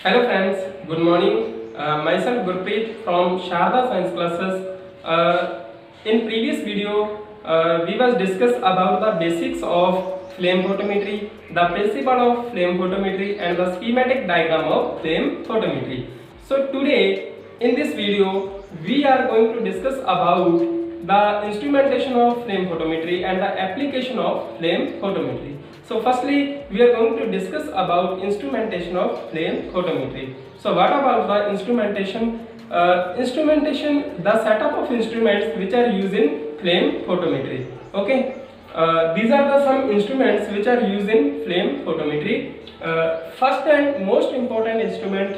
Hello friends, good morning. Myself Gurpreet from Sharda Science Classes. In previous video, we was discuss about the basics of flame photometry, the principle of flame photometry and the schematic diagram of flame photometry. So today in this video, we are going to discuss about the instrumentation of flame photometry and the application of flame photometry. So firstly, we are going to discuss about instrumentation of flame photometry. So what about the instrumentation? Instrumentation, the setup of instruments which are used in flame photometry. Okay, these are the some instruments which are used in flame photometry. First and most important instrument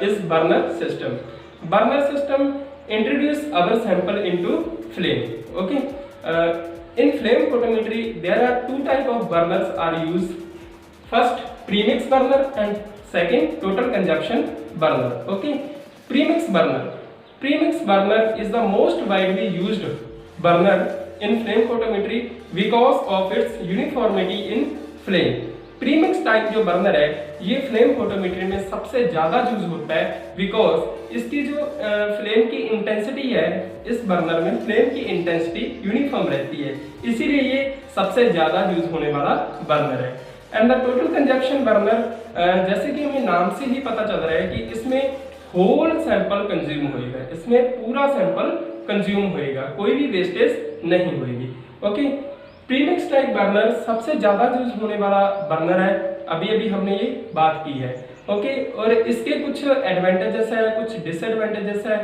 is burner system. Burner system introduce our sample into flame. Okay. In flame photometry, there are two type of burners are used. First, premix burner and second, total consumption burner. Okay, premix burner. Premix burner is the most widely used burner in flame photometry because of its uniformity in flame. Premix type जो burner है ये flame photometry में सबसे ज़्यादा use होता है because इसकी जो फ्लेम की इंटेंसिटी है इस बर्नर में फ्लेम की इंटेंसिटी यूनिफॉर्म रहती है, इसीलिए ये सबसे ज़्यादा यूज होने वाला बर्नर है। And the total consumption burner जैसे कि हमें नाम से ही पता चल रहा है कि इसमें होल सैंपल कंज्यूम होएगा, इसमें पूरा सैंपल कंज्यूम होएगा, कोई भी वेस्टेज नहीं होएगी। ओके, प्रीमिक्स टाइप बर्नर सबसे ज्यादा यूज होने वाला बर्नर है, अभी अभी हमने ये बात की है। ओके, और इसके कुछ एडवांटेजेस है, कुछ डिसएडवांटेजेस है।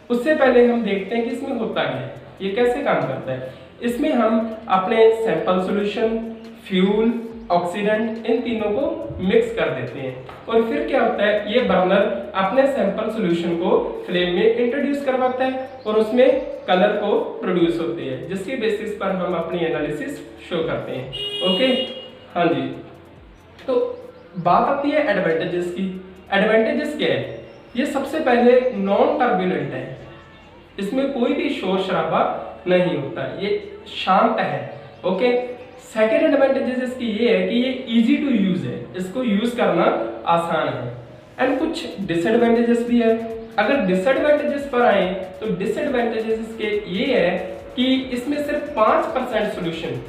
उससे पहले हम देखते हैं कि इसमें होता क्या है, ये कैसे काम करता है। इसमें हम अपने सैंपल सॉल्यूशन, फ्यूल, ऑक्सीडेंट इन तीनों को मिक्स कर देते हैं और फिर क्या होता है, ये बर्नर अपने सैंपल सॉल्यूशन को फ्लेम में इंट्रोड्यूस करवाता है और उसमें कलर को प्रोड्यूस होते हैं, जिसके बेसिस पर हम अपनी एनालिसिस शो करते हैं। ओके, हाँ जी। तो बात आती है एडवांटेजेस की। एडवांटेजेस क्या है, ये सबसे पहले नॉन टर्बुलेंट है, इसमें कोई भी शोर शराबा नहीं होता, ये शांत है। ओके, सेकेंड एडवांटेजेस इसकी ये है कि ये इजी टू यूज है, इसको यूज करना आसान है। एंड कुछ डिसएडवांटेजेस भी है। अगर डिसएडवांटेजेस पर आए तो डिसएडवांटेजेस इसके ये है कि इसमें सिर्फ 5% सॉल्यूशन,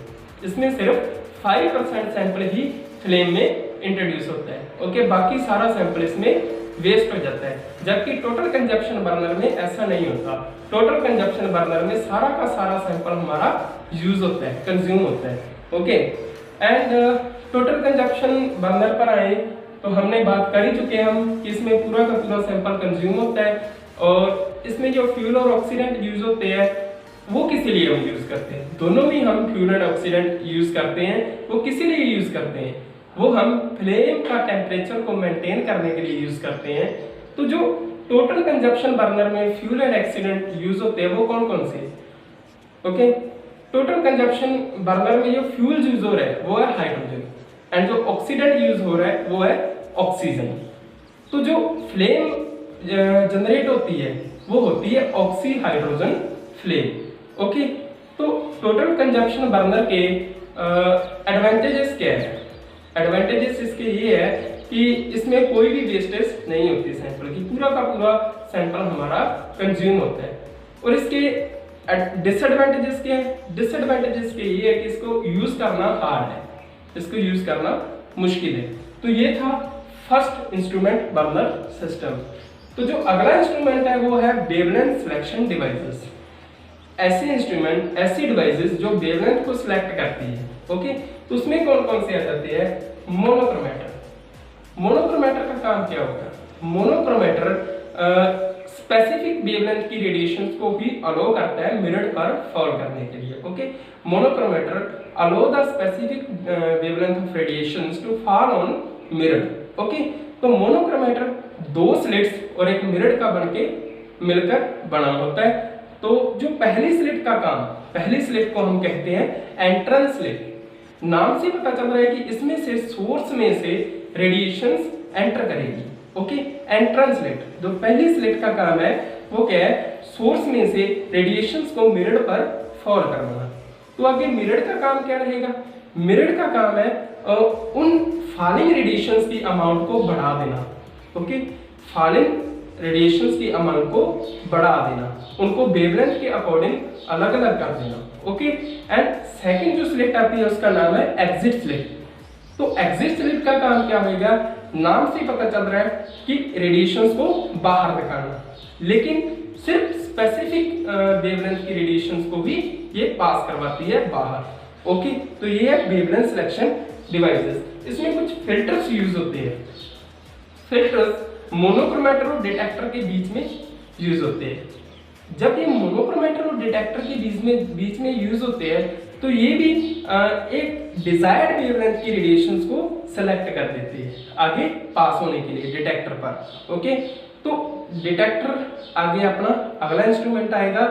इसमें सिर्फ 5% सैंपल ही फ्लेम में इंट्रोड्यूस होता है। ओके, बाकी सारा सैंपल इसमें वेस्ट हो जाता है, जबकि टोटल कंजप्शन बर्नर में ऐसा नहीं होता। टोटल कंजप्शन बर्नर में सारा का सारा सैंपल हमारा यूज होता है, कंज्यूम होता है। Okay, and total consumption burner पर आए तो हमने बात कर ही चुके हैं हम कि इसमें पूरा का पूरा सैंपल कंज्यूम होता है और इसमें जो फ्यूल और ऑक्सीडेंट यूज होते हैं वो किसी लिए हम यूज करते हैं, दोनों में हम फ्यूल एंड ऑक्सीडेंट यूज करते हैं। वो किसी लिए यूज करते हैं, वो हम फ्लेम का टेम्परेचर को मेंटेन करने के लिए यूज करते हैं। तो जो टोटल कंजप्शन बर्नर में फ्यूल एंड ऑक्सीडेंट यूज होते हैं वो कौन कौन से? ओके, टोटल कंजप्शन बर्नर में जो फ्यूल यूज हो रहा है वो है हाइड्रोजन एंड जो ऑक्सीडेंट यूज हो रहा है वो है ऑक्सीजन। तो जो फ्लेम जनरेट होती है वो होती है ऑक्सी हाइड्रोजन फ्लेम। ओके, तो टोटल कंजप्शन बर्नर के एडवांटेजेस क्या है? एडवांटेजेस इसके ये है कि इसमें कोई भी वेस्टेज नहीं होती सैंपल की, पूरा का पूरा सैंपल हमारा कंज्यूम होता है। और इसके डिसएडवांटेजेस क्या है? डिसएडवांटेजेस के ये है कि इसको यूज करना हार्ड है, इसको यूज करना मुश्किल है। तो ये था फर्स्ट इंस्ट्रूमेंट बर्नर सिस्टम। तो जो अगला इंस्ट्रूमेंट है वो है वेवलेंथ सिलेक्शन डिवाइसेस। ऐसे इंस्ट्रूमेंट, ऐसी डिवाइसेस जो वेवलेंथ को सिलेक्ट करती है। ओके, तो उसमें कौन कौन से आ जाते हैं? मोनोक्रोमेटर। मोनोक्रोमेटर का काम क्या होता है? मोनोक्रोमेटर स्पेसिफिक वेवलेंथ की रेडिएशंस को भी अलो करता है मिरर पर फॉल करने के लिए। Okay, monochromator allow the specific wavelength of radiations to fall on mirror. Okay, तो मोनोक्रोमेटर दो स्लिट्स और एक मिरर का बनके मिलकर बना होता है। तो जो पहली स्लिट का काम, पहली स्लिट को हम कहते हैं एंट्रेंस स्लिट। नाम से पता चल रहा है कि इसमें से सोर्स में से रेडिएशंस एंटर करेगी। ओके, एंट्रेंस स्लिट, जो पहली स्लिट का काम है वो क्या है? सोर्स में से रेडिएशंस को मिरर पर फॉल करवाना। तो आगे मिरर का काम क्या रहेगा? मिरर का काम है उन फॉलिंग रेडिएशंस की अमाउंट को बढ़ा देना। ओके, फॉलिंग रेडिएशंस की अमाउंट को बढ़ा देना, उनको वेवलेंथ के अकॉर्डिंग अलग अलग कर देना। ओके, एंड सेकंड जो स्लिट आती है उसका नाम है एग्जिट स्लिट। तो एग्जिट स्लिट का काम क्या होगा, नाम से पता चल रहा है कि रेडिएशंस को बाहर दिखाना, लेकिन सिर्फ स्पेसिफिक वेवलेंथ की रेडिएशंस को भी ये पास करवाती है बाहर। ओके, तो ये है वेवलेंथ सिलेक्शन डिवाइसेस। इसमें कुछ फिल्टर्स यूज होते हैं। फिल्टर्स मोनोक्रोमैटर और डिटेक्टर के बीच में यूज होते हैं। जब ये मोनोक्रोमैटर और डिटेक्टर के बीच में यूज होते हैं तो ये भी एक डिजायर्ड वेवलेंथ की रेडिएशंस को सेलेक्ट कर देते हैं आगे पास होने के लिए डिटेक्टर पर। ओके, तो डिटेक्टर आगे अपना अगला इंस्ट्रूमेंट आएगा।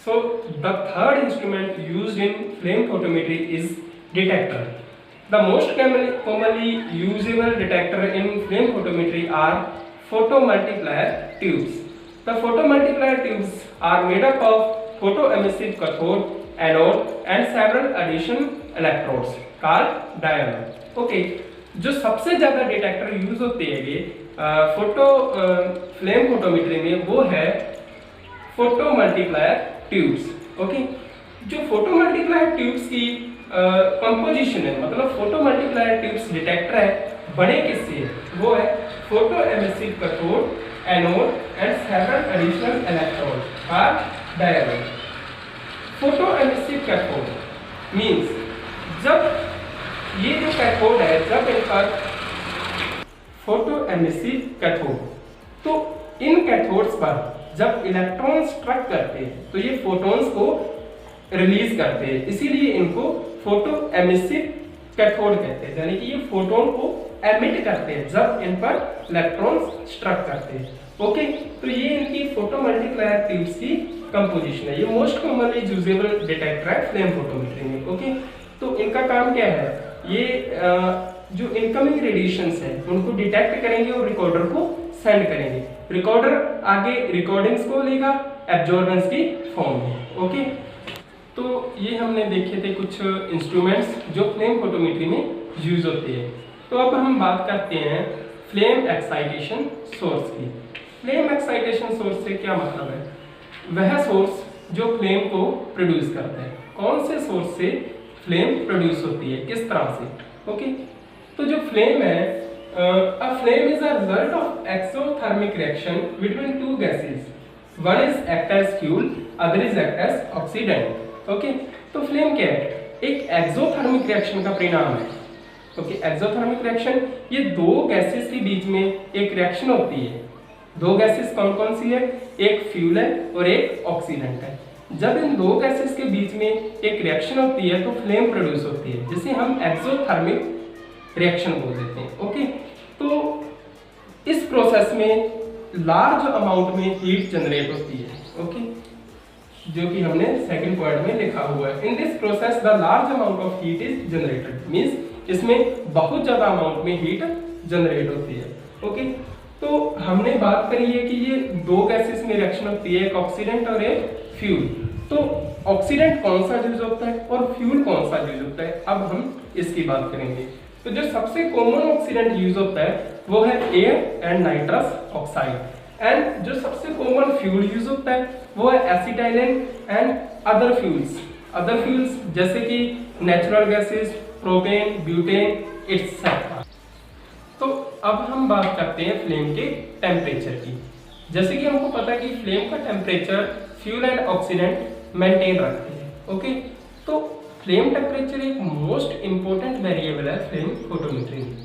So the third instrument used in flame photometry is detector. The most commonly usable detector in flame photometry are photomultiplier tubes. The photomultiplier tubes are made up of photoemissive cathode, anode and several additional electrodes called diode. Okay, जो सबसे ज़्यादा detector use होते हैं flame photometry में वो है photomultiplier tubes. Okay, जो photomultiplier tubes की कंपोजिशन है, मतलब फोटोमल्टीप्लायर ट्यूब्स डिटेक्टर है, बने किससे है, वो है photoemissive cathode, anode and several additional electrode are diode. Photoemissive cathode means जब ये जो कैथोड है, जब इन पर फोटोएमिसिव कैथोड, तो इन कैथोड्स पर जब इलेक्ट्रॉन स्ट्रक करते हैं तो ये फोटॉन्स को रिलीज करते हैं, इसीलिए इनको फोटो एमिसिव कैथोड कहते हैं, यानी कि ये फोटोन को एमिट करते हैं जब इन पर इलेक्ट्रॉन्स स्ट्रक करते हैं। ओके, तो ये इनकी फोटो मल्टीप्लायर ट्यूब्स की कंपोजिशन है। ये मोस्ट कॉमनली यूजेबल डिटेक्टर है फ्लेम फोटोमेट्री में। ओके, तो इनका काम क्या है, ये जो इनकमिंग रेडिएशंस है उनको डिटेक्ट करेंगे और रिकॉर्डर को सेंड करेंगे। रिकॉर्डर आगे रिकॉर्डिंग्स को लेगा एब्जॉर्बेंस की फॉर्म में। ओके, तो ये हमने देखे थे कुछ इंस्ट्रूमेंट्स जो फ्लेम फोटोमेट्री में यूज होते हैं। तो अब हम बात करते हैं फ्लेम एक्साइटेशन सोर्स की। फ्लेम एक्साइटेशन सोर्स से क्या मतलब है, वह सोर्स जो फ्लेम को प्रोड्यूस करता है। कौन से सोर्स से फ्लेम प्रोड्यूस होती है, किस तरह से। ओके, तो जो फ्लेम है, a flame is a result of exothermic reaction between two gases. One is act as fuel, other is act as oxidant. Okay, तो फ्लेम क्या है, एक एक्सोथर्मिक रिएक्शन का परिणाम है। ओके, एक्सोथर्मिक रिएक्शन ये दो गैसेस के बीच में एक रिएक्शन होती है। दो गैसेस कौन कौन सी है, एक फ्यूल है और एक ऑक्सीडेंट है। जब इन दो गैसेस के बीच में एक रिएक्शन होती है तो फ्लेम प्रोड्यूस होती है, जिसे हम एक्सोथर्मिक रिएक्शन बोल देते हैं। ओके, तो इस प्रोसेस में लार्ज अमाउंट में हीट जनरेट होती है। ओके, जो कि हमने सेकंड पॉइंट में लिखा हुआ है। In this process the large amount of heat is generated, means इसमें बहुत ज्यादा अमाउंट में हीट जनरेट होती है। ओके, तो हमने बात करी है कि ये दो गैसेस में रिएक्शन होती है, एक ऑक्सीडेंट और एक फ्यूल। तो ऑक्सीडेंट कौन सा यूज होता है और फ्यूल कौन सा यूज होता है, अब हम इसकी बात करेंगे। तो जो सबसे कॉमन ऑक्सीडेंट यूज होता है वो है air and nitrous oxide, and जो सबसे कॉमन फ्यूल यूज होता है वो है एसिटाइलिन एंड अदर फ्यूल्स जैसे कि natural gases, propane, butane et cetera. तो अब हम बात करते हैं फ्लेम के टेम्परेचर की। जैसे कि हमको पता है कि फ्लेम का temperature fuel and oxidant maintain रखते हैं। ओके, तो फ्लेम टेम्परेचर एक मोस्ट इंपॉर्टेंट वेरिएबल है फ्लेम फोटोमेट्री में,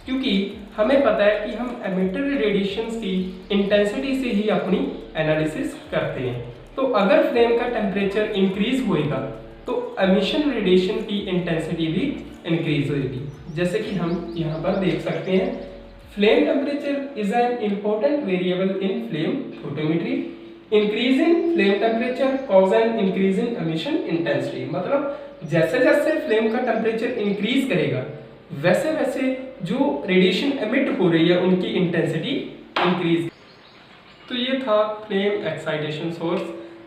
क्योंकि हमें पता है कि हम एमिटेड रेडिएशंस की इंटेंसिटी से ही अपनी एनालिसिस करते हैं। तो अगर फ्लेम का टेम्परेचर इंक्रीज होएगा तो एमिशन रेडिएशन की इंटेंसिटी भी इंक्रीज होगी। जैसे कि हम यहाँ पर देख सकते हैं, flame temperature is an important variable in flame photometry. Increasing flame temperature cause an increase in emission intensity, मतलब जैसे जैसे फ्लेम का टेम्परेचर इंक्रीज करेगा वैसे वैसे जो रेडिएशन एमिट हो रही है उनकी इंटेंसिटी इंक्रीज। तो ये था फ्लेम एक्साइटेशन सोर्स।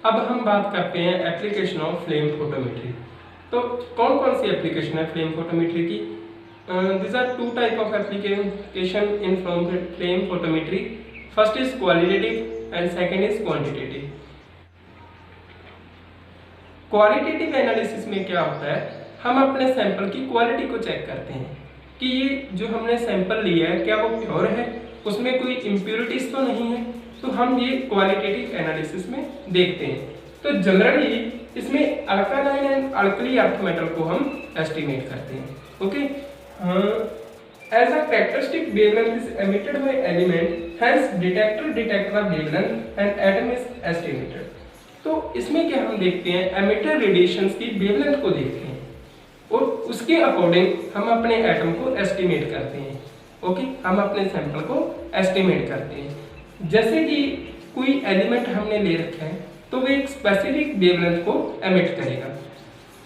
अब हम बात करते हैं एप्लीकेशन ऑफ फ्लेम फोटोमेट्री। तो कौन कौन सी एप्लीकेशन है फ्लेम फोटोमेट्री की। these are two type of application in flame photometry. First is qualitative and second is quantitative. Qualitative analysis में क्या होता है, हम अपने सैंपल की क्वालिटी को चेक करते हैं कि ये जो हमने सैंपल लिया है क्या वो प्योर है, उसमें कोई इम्प्योरिटीज तो नहीं है, तो हम ये क्वालिटेटिव एनालिसिस में देखते हैं। तो जनरली इसमें alkaline and alkali earth metal को हम एस्टिमेट करते हैं। Okay, as a characteristic wavelength is emitted by element, hence detector detect the wavelength and atom is estimated. तो इसमें क्या हम देखते हैं, एमिटर रेडिएशंस की वेवलेंथ को देखते हैं और उसके अकॉर्डिंग हम अपने एटम को एस्टिमेट करते हैं। ओके, हम अपने सैंपल को एस्टिमेट करते हैं। जैसे कि कोई एलिमेंट हमने ले रखा है तो वो एक स्पेसिफिक वेवलेंथ को एमिट करेगा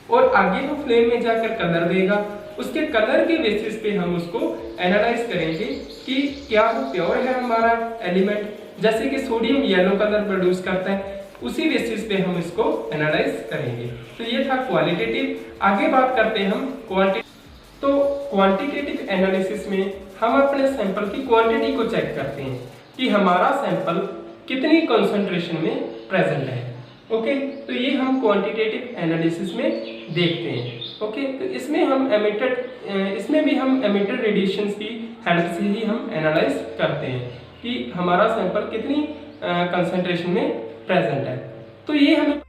और आगे वो फ्लेम में जाकर कलर देगा। उसके कलर के बेसिस पे हम उसको एनालाइज करेंगे कि क्या वो प्योर है हमारा एलिमेंट। जैसे कि सोडियम येलो कलर प्रोड्यूस करता है, उसी बेसिस पे हम इसको एनालाइज करेंगे। तो ये था क्वालिटेटिव। आगे बात करते हैं हम क्वांटिटेटिव। तो क्वांटिटेटिव एनालिसिस में हम अपने सैंपल की क्वांटिटी को चेक करते हैं कि हमारा सैंपल कितनी कंसंट्रेशन में प्रेजेंट है। ओके, तो ये हम क्वांटिटेटिव एनालिसिस में देखते हैं। ओके, तो इसमें भी हम एमिटर रेडिएशंस की हेल्प से ही हम एनालाइज करते हैं कि हमारा सैंपल कितनी कंसंट्रेशन में प्रेजेंट है। तो ये हमें